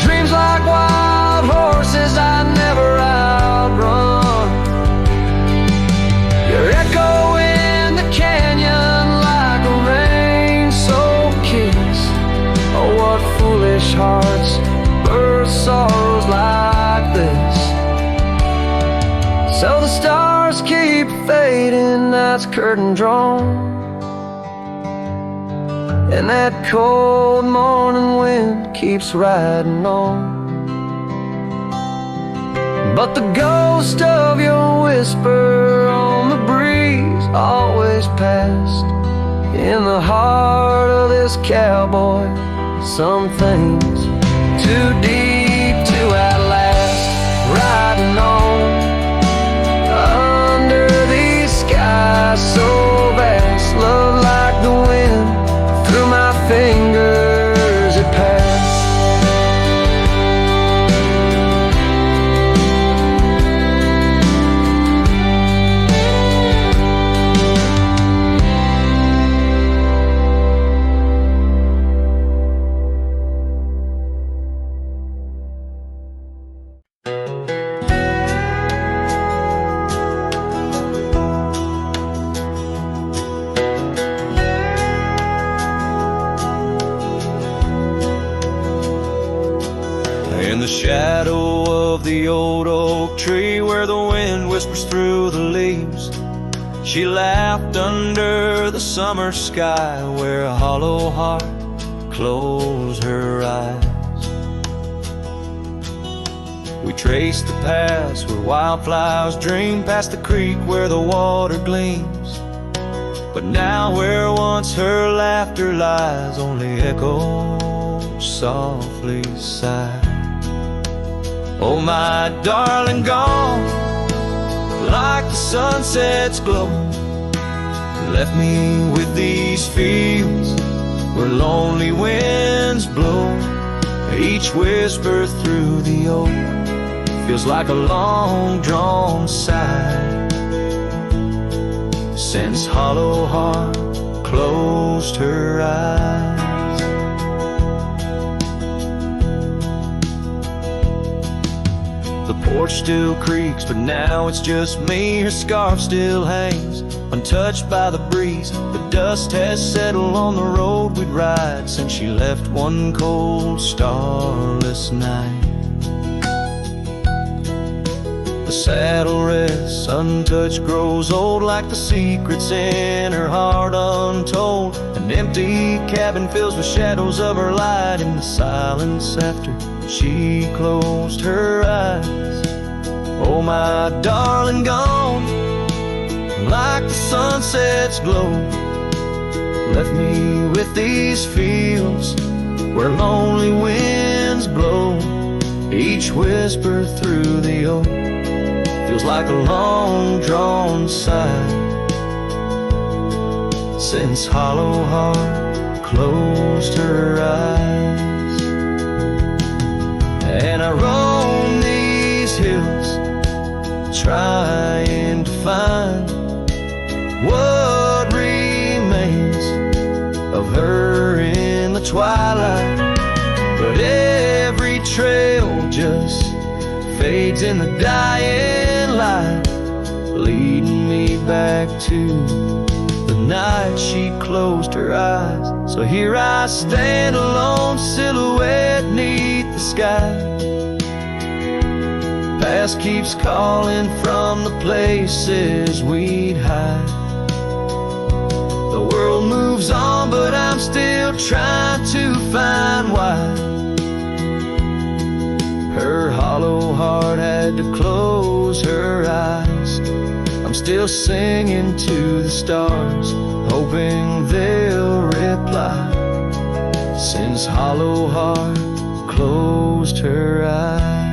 [SPEAKER 1] Dreams like wild horses I never outrun. Your echo in the canyon like a rain-soaked kiss. Oh, what foolish hearts birth sorrows like this. So the stars keep fading, night's curtain drawn, and that cold morning wind keeps riding on. But the ghost of your whisper on the breeze always passed. In the heart of this cowboy, some things too deep to outlast. Riding on under these skies so vast, love like the wind through my fingers it passed. the old oak tree where the wind whispers through the leaves. She laughed under the summer sky where a hollow heart closed her eyes. We traced the paths where wildflowers dream, past the creek where the water gleams. But now where once her laughter lies, only echoes softly sigh. Oh, my darling, gone like the sunset's glow, left me with these fields where lonely winds blow. Each whisper through the oak feels like a long-drawn sigh, since hollow heart closed her eyes. The porch still creaks, but now it's just me. Her scarf still hangs, untouched by the breeze. The dust has settled on the road we'd ride since she left one cold, starless night. The saddle rests, untouched, grows old, like the secrets in her heart untold. An empty cabin fills with shadows of her light in the silence after she closed her eyes. Oh, my darling, gone like the sunset's glow, left me with these fields where lonely winds blow. Each whisper through the oak feels like a long-drawn sigh, since hollow heart closed her eyes. And I roam these hills trying to find what remains of her in the twilight, but every trail just fades in the dying light, leading me back to the night she closed her eyes. So here I stand, a lone silhouette neath the sky. Past keeps calling from the places we'd hide. The world moves on, but I'm still trying to find why her hollow heart had to close her eyes. I'm still singing to the stars, hoping they'll reply, since hollow heart closed her eyes.